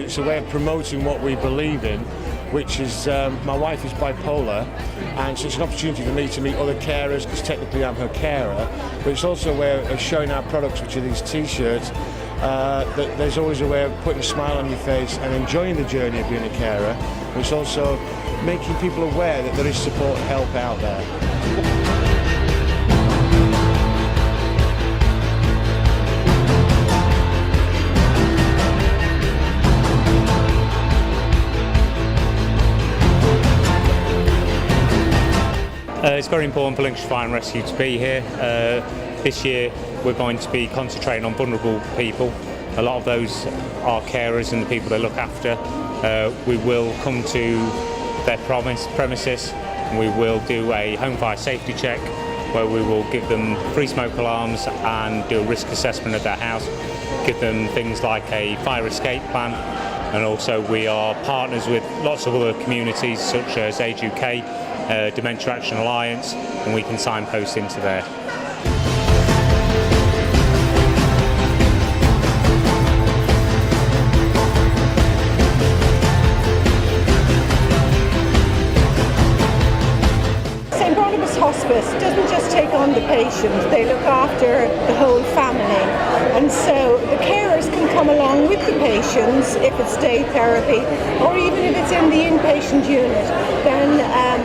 it's a way of promoting what we believe in, which is, my wife is bipolar, and so it's an opportunity for me to meet other carers, because technically I'm her carer, but it's also a way of showing our products, which are these t-shirts, that there's always a way of putting a smile on your face and enjoying the journey of being a carer. But it's also making people aware that there is support and help out there. It's very important for Lincolnshire Fire and Rescue to be here. This year we're going to be concentrating on vulnerable people. A lot of those are carers and the people they look after. We will come to their premises and we will do a home fire safety check where we will give them free smoke alarms and do a risk assessment of their house, give them things like a fire escape plan, and also we are partners with lots of other communities such as Age UK, Dementia Action Alliance, and we can signpost into there. St Barnabas Hospice doesn't just take on the patient, they look after the whole family, and so the carers can come along with the patients if it's day therapy or even if it's in the inpatient unit. Then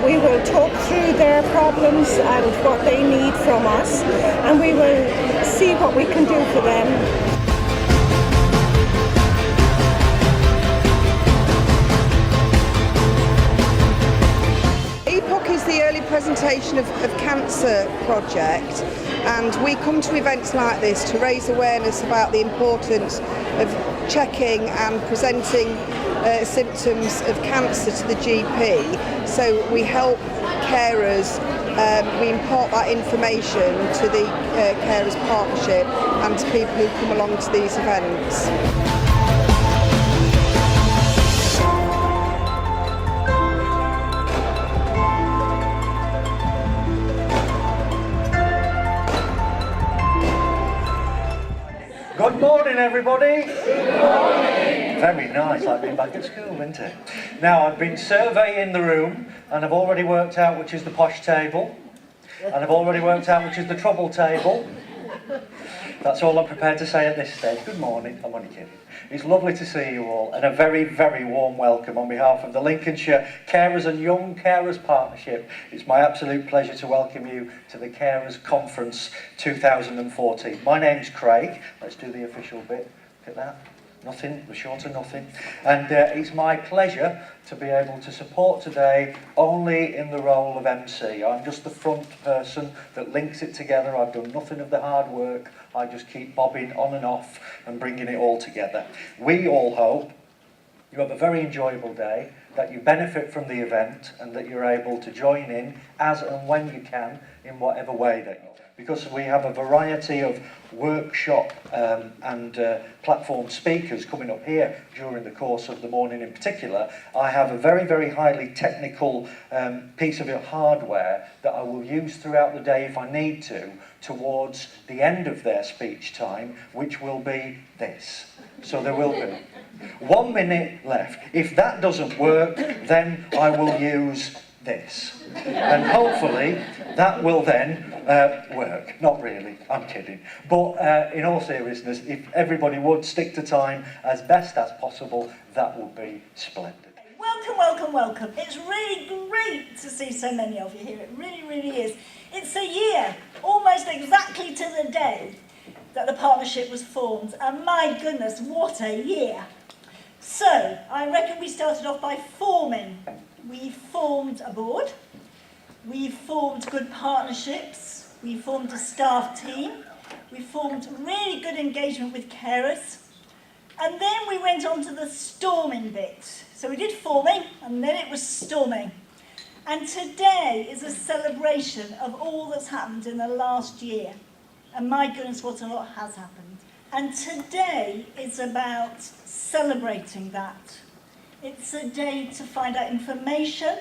we will talk through their problems and what they need from us, and we will see what we can do for them. Is the early presentation of cancer project, and we come to events like this to raise awareness about the importance of checking and presenting symptoms of cancer to the GP. So we help carers, we impart that information to the Carers Partnership and to people who come along to these events. Good morning, everybody. Good morning. Very nice, like being back at school, isn't it? Now, I've been surveying the room, and I've already worked out which is the posh table, and I've already worked out which is the trouble table. That's all I'm prepared to say at this stage. Good morning. I'm only kidding. It's lovely to see you all, and a very, very warm welcome on behalf of the Lincolnshire Carers and Young Carers Partnership. It's my absolute pleasure to welcome you to the Carers Conference 2014. My name's Craig. Let's do the official bit. Look at that. Nothing, we're short of nothing. And it's my pleasure to be able to support today only in the role of MC. I'm just the front person that links it together. I've done nothing of the hard work. I just keep bobbing on and off and bringing it all together. We all hope you have a very enjoyable day, that you benefit from the event, and that you're able to join in as and when you can in whatever way that you can. Because we have a variety of workshop and platform speakers coming up here during the course of the morning in particular, I have a very, very highly technical piece of hardware that I will use throughout the day if I need to, towards the end of their speech time, which will be this. So there will be 1 minute left. If that doesn't work, then I will use this. And hopefully that will then work. Not really, I'm kidding. But in all seriousness, if everybody would stick to time as best as possible, that would be splendid. Welcome, welcome, welcome. It's really great to see so many of you here. It really, really is. It's a year, almost exactly to the day, that the partnership was formed. And my goodness, what a year. So, I reckon we started off by forming. We formed a board, we formed good partnerships, we formed a staff team, we formed really good engagement with carers, and then we went on to the storming bit. So we did forming, and then it was storming. And today is a celebration of all that's happened in the last year. And my goodness, what a lot has happened. And today is about celebrating that. It's a day to find out information,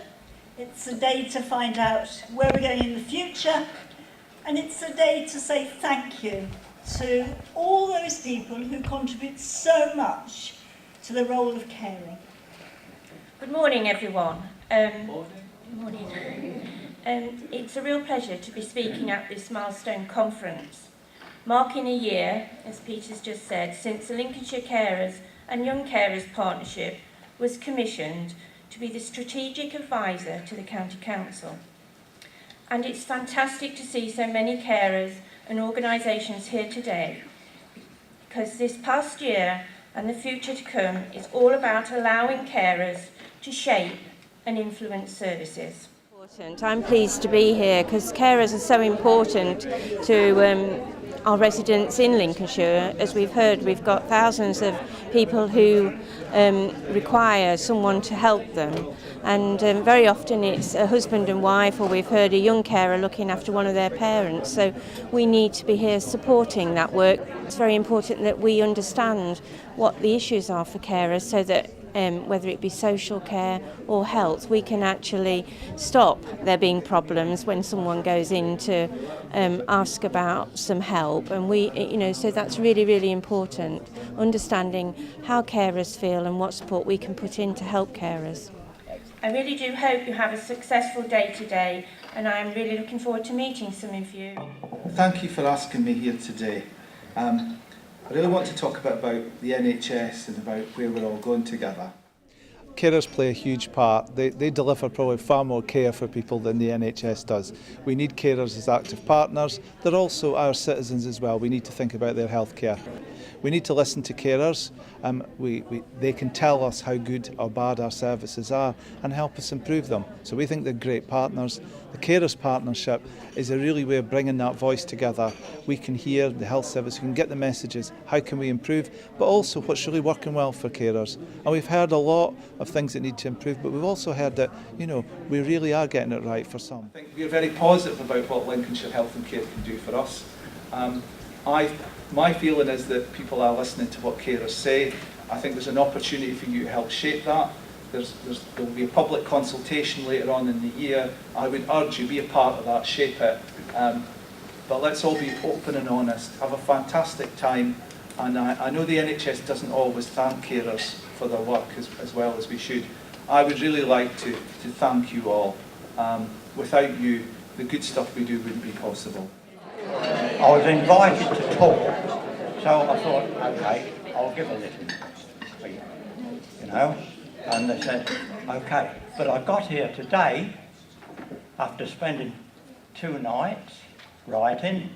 it's a day to find out where we're going in the future, and it's a day to say thank you to all those people who contribute so much to the role of caring. Good morning, everyone. Morning. It's a real pleasure to be speaking at this milestone conference, marking a year, as Peter's just said, since the Lincolnshire Carers and Young Carers Partnership was commissioned to be the strategic advisor to the County Council. And it's fantastic to see so many carers and organisations here today, because this past year and the future to come is all about allowing carers to shape and influence services. I'm pleased to be here because carers are so important to our residents in Lincolnshire. As we've heard, we've got thousands of people who require someone to help them, and very often it's a husband and wife, or we've heard a young carer looking after one of their parents. So we need to be here supporting that work. It's very important that we understand what the issues are for carers, so that whether it be social care or health, we can actually stop there being problems when someone goes in to ask about some help. And so that's really, really important, understanding how carers feel and what support we can put in to help carers. I really do hope you have a successful day today, and I'm really looking forward to meeting some of you. Thank you for asking me here today. I really want to talk about the NHS and about where we're all going together. Carers play a huge part. They deliver probably far more care for people than the NHS does. We need carers as active partners. They're also our citizens as well. We need to think about their health care. We need to listen to carers. They can tell us how good or bad our services are and help us improve them. So we think they're great partners. The Carers Partnership is a really way of bringing that voice together. We can hear the health service, we can get the messages, how can we improve, but also what's really working well for carers. And we've heard a lot of things that need to improve, but we've also heard that, we really are getting it right for some. I think we're very positive about what Lincolnshire Health and Care can do for us. My feeling is that people are listening to what carers say. I think there's an opportunity for you to help shape that. There will be a public consultation later on in the year. I would urge you, be a part of that, shape it. But let's all be open and honest, have a fantastic time. And I know the NHS doesn't always thank carers for their work as well as we should. I would really like to thank you all. Without you, the good stuff we do wouldn't be possible. I was invited to talk, so I thought, okay, I'll give a little speech, and they said, okay. But I got here today, after spending 2 nights writing,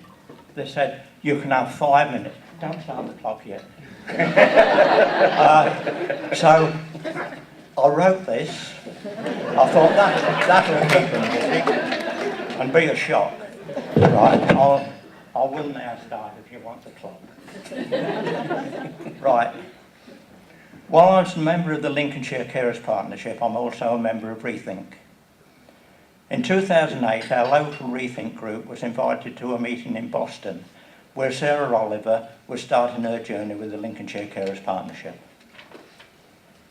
they said, you can have 5 minutes. Don't start the clock yet. So I wrote this. I thought that'll keep them busy and be a shock. Right, I will now start if you want the clock. Right. While I was a member of the Lincolnshire Carers Partnership, I'm also a member of Rethink. In 2008, our local Rethink group was invited to a meeting in Boston, where Sarah Oliver was starting her journey with the Lincolnshire Carers Partnership.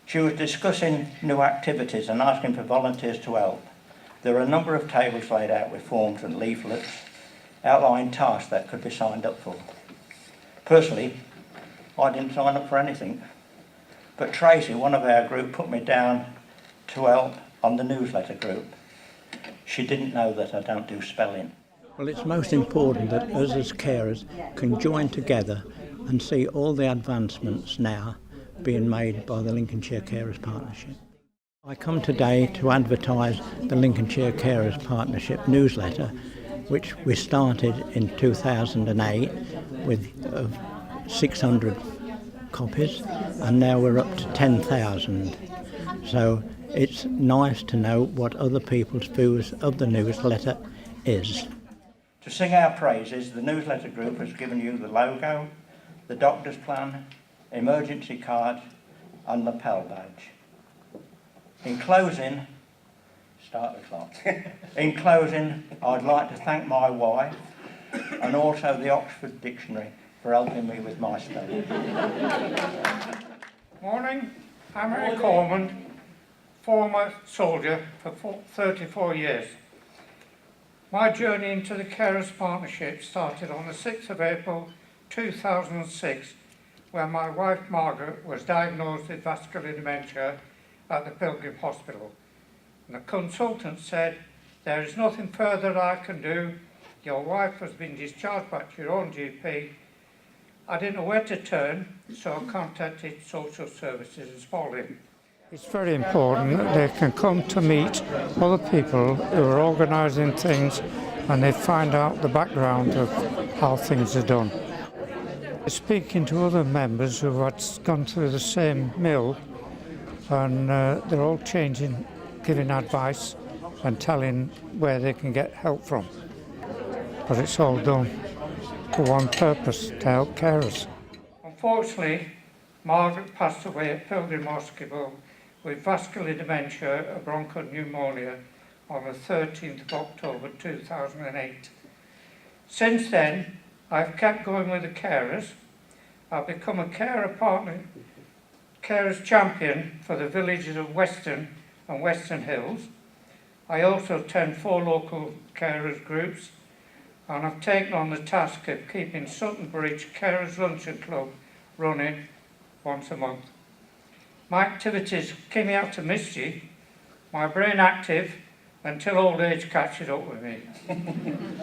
She was discussing new activities and asking for volunteers to help. There were a number of tables laid out with forms and leaflets outlining tasks that could be signed up for. Personally, I didn't sign up for anything, but Tracy, one of our group, put me down to help on the newsletter group. She didn't know that I don't do spelling. Well, it's most important that us as carers can join together and see all the advancements now being made by the Lincolnshire Carers Partnership. I come today to advertise the Lincolnshire Carers Partnership newsletter, which we started in 2008 with 600 copies, and now we're up to 10,000. So it's nice to know what other people's views of the newsletter is. To sing our praises, the newsletter group has given you the logo, the doctor's plan, emergency card and lapel badge. In closing, start the clock. In closing, I'd like to thank my wife and also the Oxford Dictionary for helping me with my spelling. Morning, I'm Harry Coleman, former soldier for 34 years. My journey into the Carers Partnership started on the 6th of April 2006 when my wife Margaret was diagnosed with vascular dementia at the Pilgrim Hospital. And the consultant said, "There is nothing further I can do. Your wife has been discharged back to your own GP." I didn't know where to turn, so I contacted social services as following. It's very important that they can come to meet other people who are organising things and they find out the background of how things are done. Speaking to other members who have gone through the same mill, and they're all changing, giving advice and telling where they can get help from. But it's all done for one purpose, to help carers. Unfortunately, Margaret passed away at Pilgrim Hospital with vascular dementia and bronchopneumonia on the 13th of October 2008. Since then, I've kept going with the carers. I've become a carers champion for the villages of Western and Western Hills. I also attend 4 local carers groups, and I've taken on the task of keeping Sutton Bridge Carers Luncheon Club running once a month. My activities keep me out of mischief, my brain active, until old age catches up with me.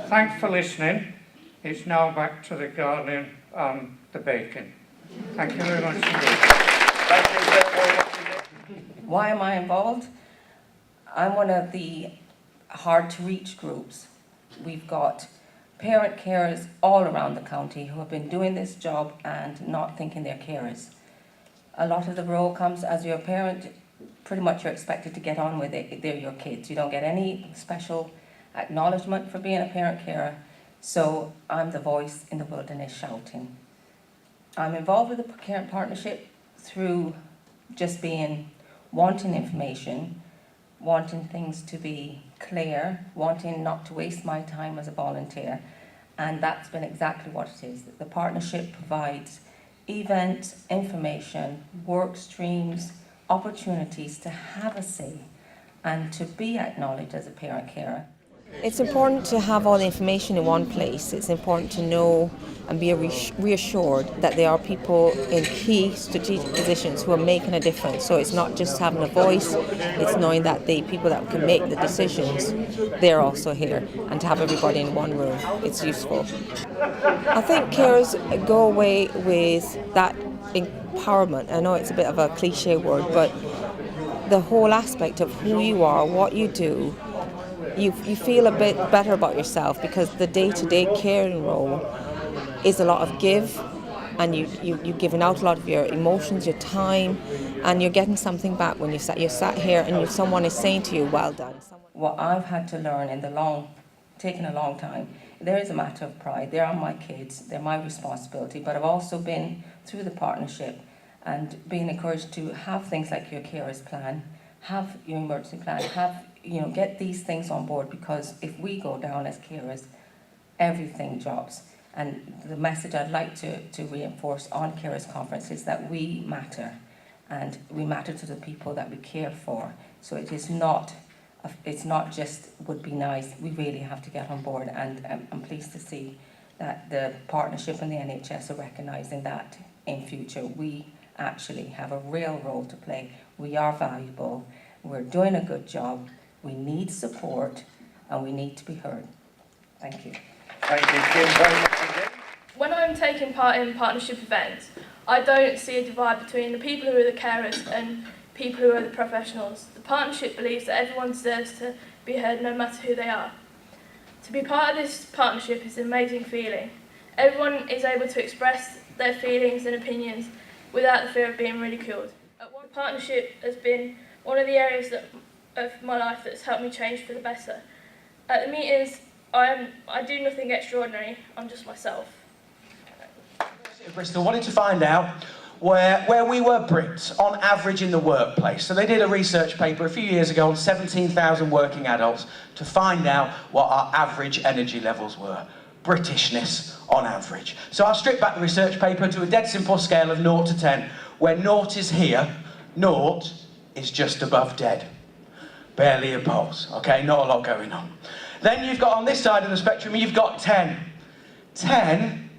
Thanks for listening. It's now back to the gardening and the baking. Thank you very much indeed. Why am I involved? I'm one of the hard-to-reach groups. We've got parent carers all around the county who have been doing this job and not thinking they're carers. A lot of the role comes as you're a parent, pretty much you're expected to get on with it. They're your kids. You don't get any special acknowledgement for being a parent carer. So I'm the voice in the wilderness shouting. I'm involved with the Parent Partnership through just wanting information, wanting things to be clear, wanting not to waste my time as a volunteer. And that's been exactly what it is. The partnership provides events, information, work streams, opportunities to have a say and to be acknowledged as a parent carer. It's important to have all the information in one place. It's important to know and be reassured that there are people in key strategic positions who are making a difference. So it's not just having a voice, it's knowing that the people that can make the decisions, they're also here. And to have everybody in one room, it's useful. I think carers go away with that empowerment. I know it's a bit of a cliche word, but the whole aspect of who you are, what you do, you feel a bit better about yourself, because the day-to-day caring role is a lot of give, and you're giving out a lot of your emotions, your time, and you're getting something back when you're sat here and someone is saying to you, well done. What I've had to learn taking a long time, there is a matter of pride. They are my kids, they're my responsibility, but I've also been through the partnership and being encouraged to have things like your carers plan, have your emergency plan, get these things on board, because if we go down as carers, everything drops. And the message I'd like to reinforce on Carers Conference is that we matter, and we matter to the people that we care for. So it's not just would be nice, we really have to get on board, and I'm pleased to see that the partnership and the NHS are recognising that in future. We actually have a real role to play. We are valuable, we're doing a good job, we need support, and we need to be heard. Thank you. Thank you, Kim, very much indeed. When I'm taking part in partnership events, I don't see a divide between the people who are the carers and people who are the professionals. The partnership believes that everyone deserves to be heard no matter who they are. To be part of this partnership is an amazing feeling. Everyone is able to express their feelings and opinions without the fear of being ridiculed. The partnership has been one of the areas of my life that's helped me change for the better. At the meetings, I do nothing extraordinary, I'm just myself. Bristol wanted to find out where we were Brits on average in the workplace. So they did a research paper a few years ago on 17,000 working adults to find out what our average energy levels were. Britishness on average. So I stripped back the research paper to a dead simple scale of 0 to 10, where 0 is here, 0 is just above dead. Barely a pulse, okay, not a lot going on. Then you've got on this side of the spectrum, you've got 10. 10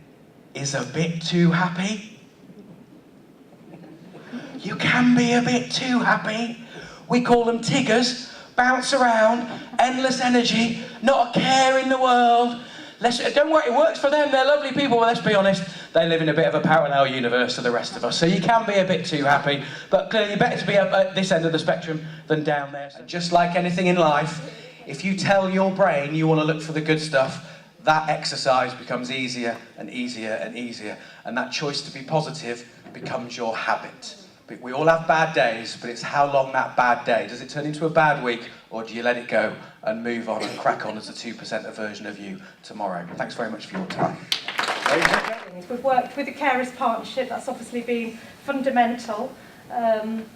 is a bit too happy. you can be a bit too happy. We call them Tiggers, bounce around, endless energy, not a care in the world. Don't worry, it works for them, they're lovely people, but let's be honest, they live in a bit of a parallel universe to the rest of us, so you can be a bit too happy, but clearly better to be up at this end of the spectrum than down there. So just like anything in life, if you tell your brain you want to look for the good stuff, that exercise becomes easier and easier and easier, and that choice to be positive becomes your habit. We all have bad days, but it's how long that bad day. Does it turn into a bad week, or do you let it go and move on and crack on as a 2% version of you tomorrow? Thanks very much for your time. We've worked with the Carers Partnership, that's obviously been fundamental. And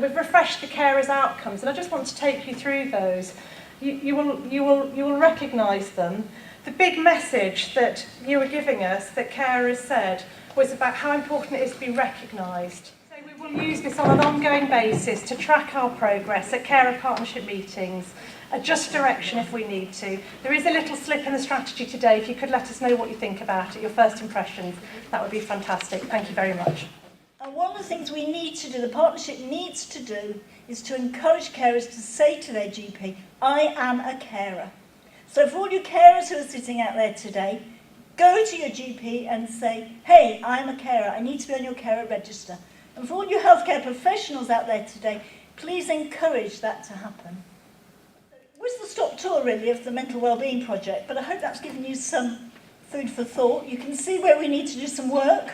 we've refreshed the carers' outcomes, and I just want to take you through those. You will recognise them. The big message that you were giving us, that carers said, was about how important it is to be recognised. So we will use this on an ongoing basis to track our progress at carer partnership meetings, adjust direction if we need to. There is a little slip in the strategy today. If you could let us know what you think about it, your first impressions, that would be fantastic. Thank you very much. And one of the things we need to do, the partnership needs to do, is to encourage carers to say to their GP, I am a carer. So for all you carers who are sitting out there today, go to your GP and say, hey, I'm a carer, I need to be on your carer register. And for all you healthcare professionals out there today, please encourage that to happen. Whistle stop tour really of the Mental Wellbeing Project, but I hope that's given you some food for thought. You can see where we need to do some work.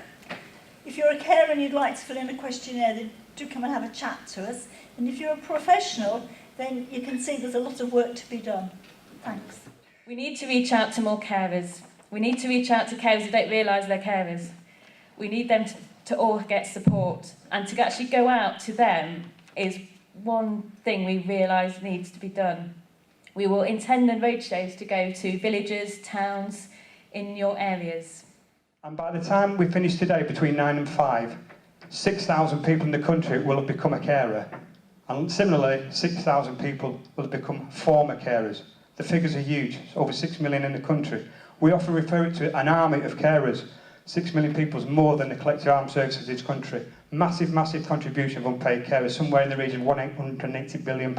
If you're a carer and you'd like to fill in a questionnaire, then do come and have a chat to us. And if you're a professional, then you can see there's a lot of work to be done. Thanks. We need to reach out to more carers. We need to reach out to carers who don't realise they're carers. We need them to all get support, and to actually go out to them is one thing we realise needs to be done. We will intend on roadshows to go to villages, towns in your areas. And by the time we finish today, between 9 and 5, 6,000 people in the country will have become a carer. And similarly, 6,000 people will have become former carers. The figures are huge, it's over 6 million in the country. We often refer to an army of carers. 6 million people is more than the collective armed services of this country. Massive, massive contribution of unpaid carers, somewhere in the region of £180 billion.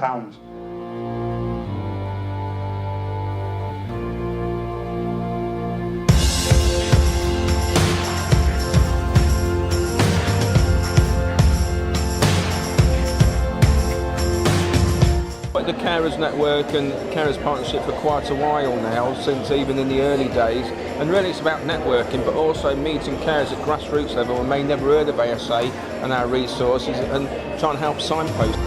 The Carers Network and Carers Partnership for quite a while now, since even in the early days, and really it's about networking but also meeting carers at grassroots level and may never heard of ASA and our resources and trying to help signpost.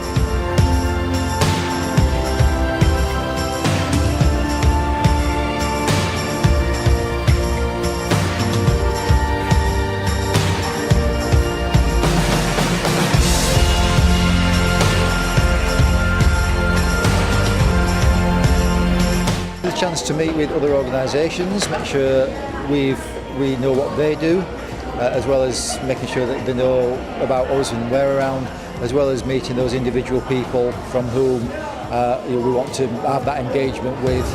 Chance to meet with other organisations, make sure we know what they do, as well as making sure that they know about us and we're around, as well as meeting those individual people from whom we want to have that engagement with.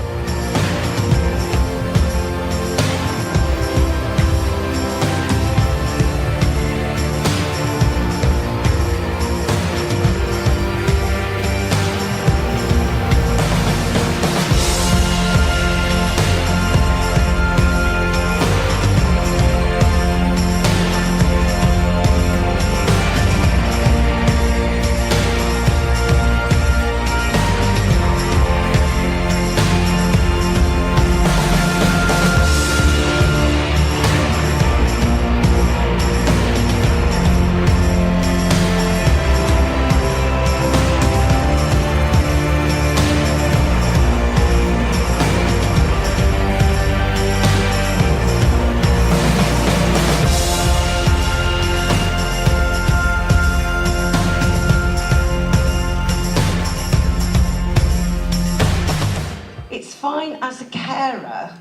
As a carer,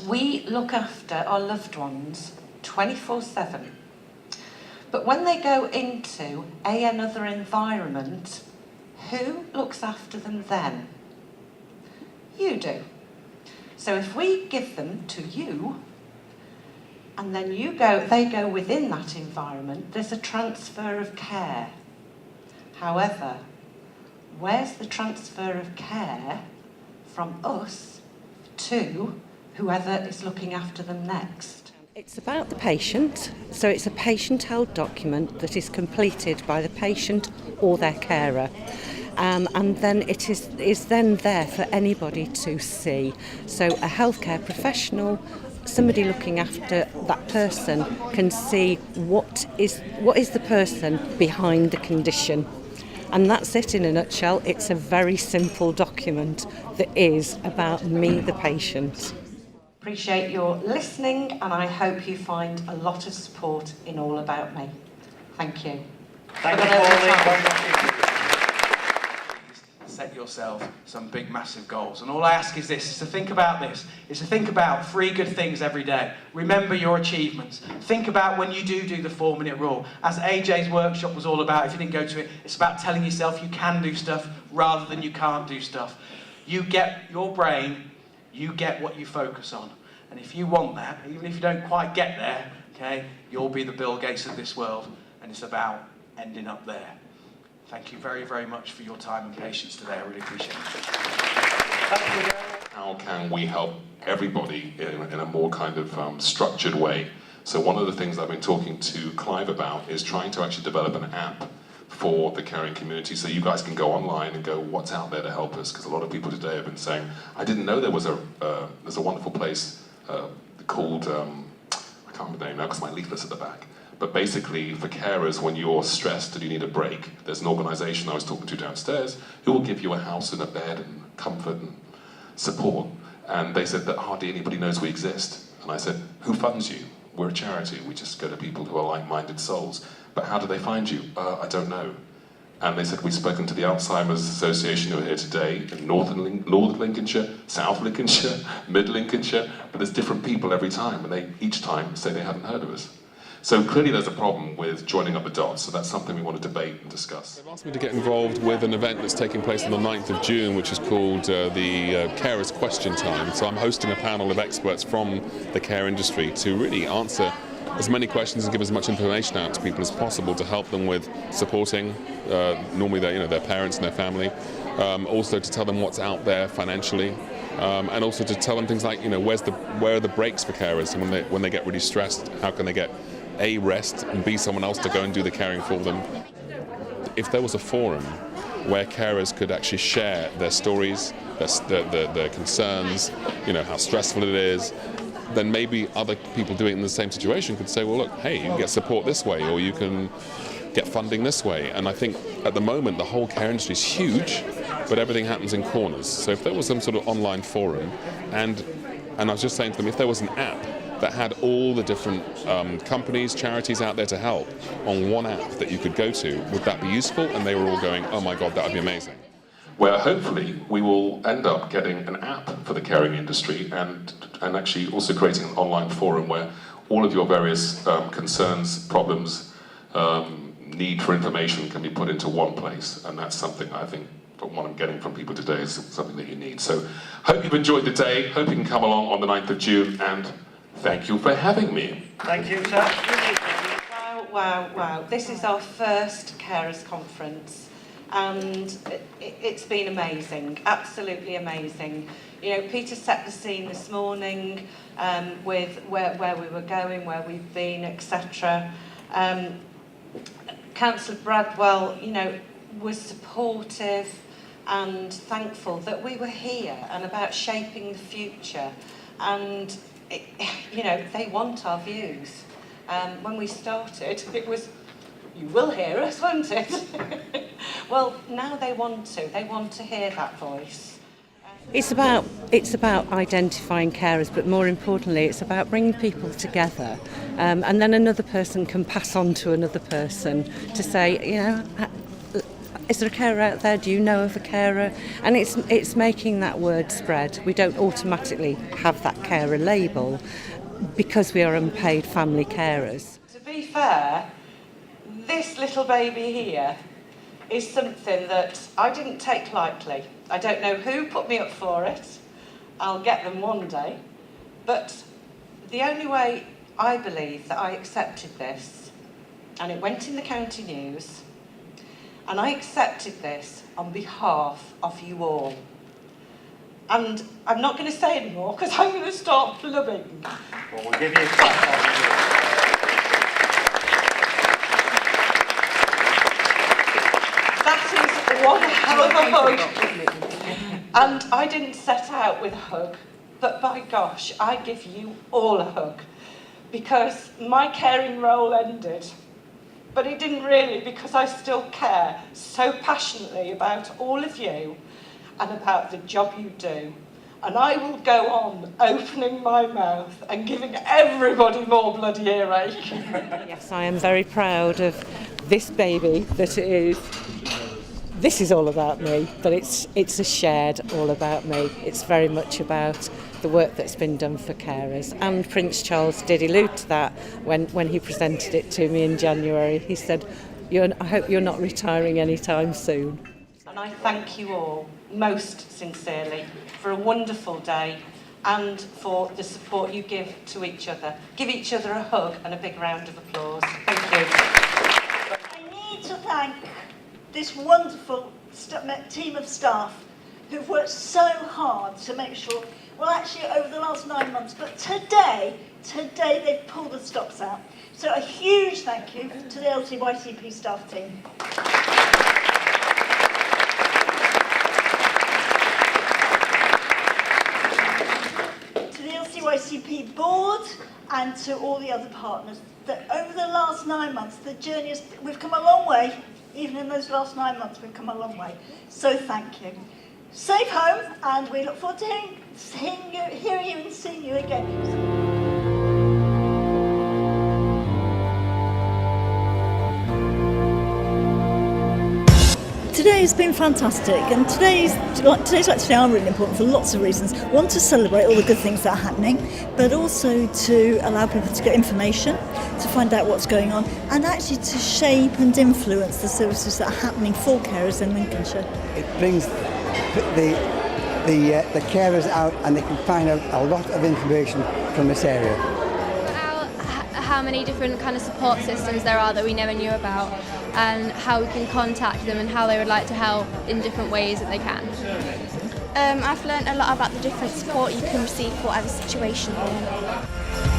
we look after our loved ones 24/7. But when they go into another environment, who looks after them then? You do. So if we give them to you, and then they go within that environment, there's a transfer of care. However, where's the transfer of care from us to whoever is looking after them next? It's about the patient, so it's a patient-held document that is completed by the patient or their carer. And then it is then there for anybody to see. So a healthcare professional, somebody looking after that person, can see what is the person behind the condition. And that's it in a nutshell. It's a very simple document that is about me, the patient. Appreciate your listening, and I hope you find a lot of support in All About Me. Thank you. Thank you, Pauline. Set yourself some big, massive goals. And all I ask is this, is to think about this, is to think about 3 good things every day. Remember your achievements. Think about when you do the 4-minute rule. As AJ's workshop was all about, if you didn't go to it, it's about telling yourself you can do stuff rather than you can't do stuff. You get your brain, you get what you focus on. And if you want that, even if you don't quite get there, okay, you'll be the Bill Gates of this world. And it's about ending up there. Thank you very, very much for your time and patience today. I really appreciate it. How can we help everybody in a more kind of structured way? So one of the things I've been talking to Clive about is trying to actually develop an app for the caring community, so you guys can go online and go, what's out there to help us? Because a lot of people today have been saying, I didn't know there was there's a wonderful place called, I can't remember the name now because my leaflet's at the back. But basically, for carers, when you're stressed and you need a break, there's an organisation I was talking to downstairs who will give you a house and a bed and comfort and support. And they said that hardly anybody knows we exist. And I said, who funds you? We're a charity. We just go to people who are like-minded souls. But how do they find you? I don't know. And they said, we've spoken to the Alzheimer's Association who are here today in North Lincolnshire, South Lincolnshire, Mid Lincolnshire, but there's different people every time, and they each time say they haven't heard of us. So clearly there's a problem with joining up the dots, so that's something we want to debate and discuss. They've asked me to get involved with an event that's taking place on the 9th of June, which is called the Carers Question Time. So I'm hosting a panel of experts from the care industry to really answer as many questions and give as much information out to people as possible to help them with supporting normally their parents and their family, also to tell them what's out there financially, and also to tell them things like where are the breaks for carers, and when they get really stressed, how can they get A, rest, and B, someone else to go and do the caring for them. If there was a forum where carers could actually share their stories, their concerns, how stressful it is, then maybe other people doing it in the same situation could say, well, look, hey, you can get support this way, or you can get funding this way. And I think at the moment the whole care industry is huge, but everything happens in corners. So if there was some sort of online forum, and I was just saying to them, if there was an app that had all the different companies, charities out there to help on one app that you could go to, would that be useful? And they were all going, oh my God, that would be amazing. Where hopefully we will end up getting an app for the caring industry and actually also creating an online forum where all of your various concerns, problems, need for information can be put into one place. And that's something I think, from what I'm getting from people today, is something that you need. So hope you've enjoyed the day, hope you can come along on the 9th of June, and thank you for having me. Thank you, sir. Wow. This is our first carers conference. And it's been amazing, absolutely amazing. Peter set the scene this morning with where we were going, where we've been, etc. Councillor Bradwell, was supportive and thankful that we were here and about shaping the future. And, they want our views. When we started, it was, you will hear us, won't it? Well, now they want to hear that voice. It's about identifying carers, but more importantly, it's about bringing people together, and then another person can pass on to another person to say, is there a carer out there? Do you know of a carer? And it's making that word spread. We don't automatically have that carer label because we are unpaid family carers. To be fair, this little baby here is something that I didn't take lightly. I don't know who put me up for it. I'll get them one day. But the only way I believe that I accepted this, and it went in the county news, and I accepted this on behalf of you all. And I'm not going to say anymore because I'm going to start blubbing. Well, we'll give you a clap. That is one hell of a hug. And I didn't set out with a hug, but by gosh, I give you all a hug. Because my caring role ended. But it didn't really, because I still care so passionately about all of you and about the job you do. And I will go on opening my mouth and giving everybody more bloody earache. Yes, I am very proud of this baby that it is. This is all about me, but it's a shared all about me. It's very much about the work that's been done for carers. And Prince Charles did allude to that when he presented it to me in January. He said, I hope you're not retiring anytime soon. And I thank you all most sincerely for a wonderful day and for the support you give to each other. Give each other a hug and a big round of applause. Thank you. I need to thank this wonderful team of staff who've worked so hard to make sure, well actually over the last 9 months, but today they've pulled the stops out. So a huge thank you to the LCYCP staff team. To the LCYCP board and to all the other partners, that over the last 9 months, the journey we've come a long way. Even in those last 9 months, we've come a long way. So thank you. Safe home, and we look forward to hearing you and seeing you again. Today has been fantastic, and today's like today are really important for lots of reasons. One, to celebrate all the good things that are happening, but also to allow people to get information, to find out what's going on, and actually to shape and influence the services that are happening for carers in Lincolnshire. It brings the carers out, and they can find out a lot of information from this area. How many different kind of support systems there are that we never knew about, and how we can contact them and how they would like to help in different ways that they can. I've learned a lot about the different support you can receive for whatever situation you're in.